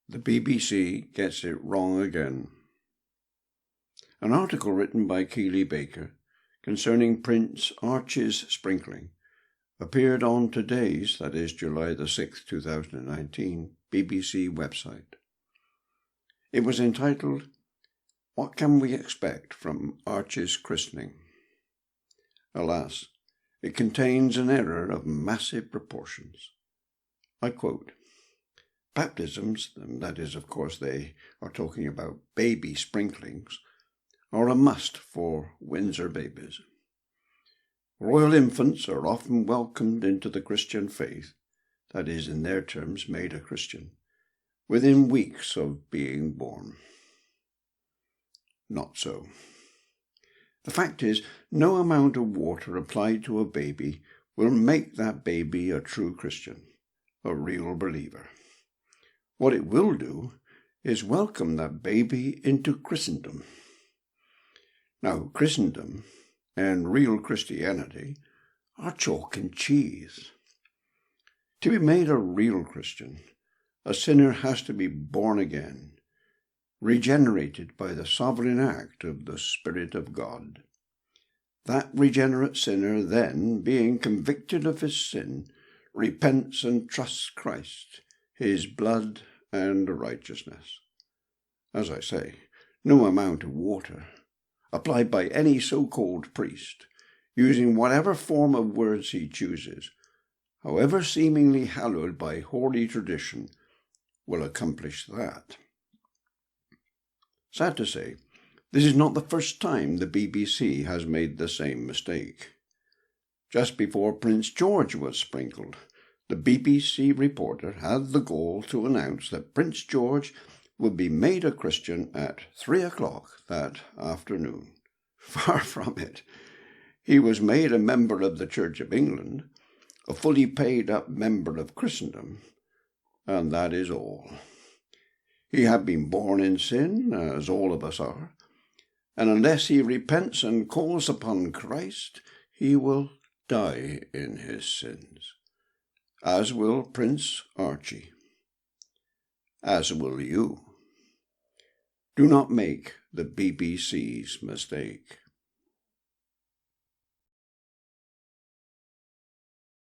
The BBC gets it wrong again. An article written by Keely Baker concerning Prince Archie's sprinkling appeared on today's, that is July the 6th, 2019, BBC website. It was entitled, "What Can We Expect from Archie's Christening?" Alas, it contains an error of massive proportions. I quote, "Baptisms," and that is, of course, they are talking about baby sprinklings, are a must for Windsor babies. Royal infants are often welcomed into the Christian faith, that is, in their terms, made a Christian, within weeks of being born. Not so. The fact is, no amount of water applied to a baby will make that baby a true Christian, a real believer. What it will do is welcome that baby into Christendom. Now, Christendom and real Christianity are chalk and cheese. To be made a real Christian, a sinner has to be born again, regenerated by the sovereign act of the Spirit of God. That regenerate sinner then, being convicted of his sin, repents and trusts Christ, his blood and righteousness. As I say, no amount of water, applied by any so-called priest, using whatever form of words he chooses, however seemingly hallowed by holy tradition, will accomplish that. Sad to say, this is not the first time the BBC has made the same mistake. Just before Prince George was sprinkled, the BBC reporter had the gall to announce that Prince George would be made a Christian at 3 o'clock that afternoon. Far from it. He was made a member of the Church of England, a fully paid-up member of Christendom, and that is all. He had been born in sin, as all of us are, and unless he repents and calls upon Christ, he will die in his sins, as will Prince Archie, as will you. Do not make the BBC's mistake.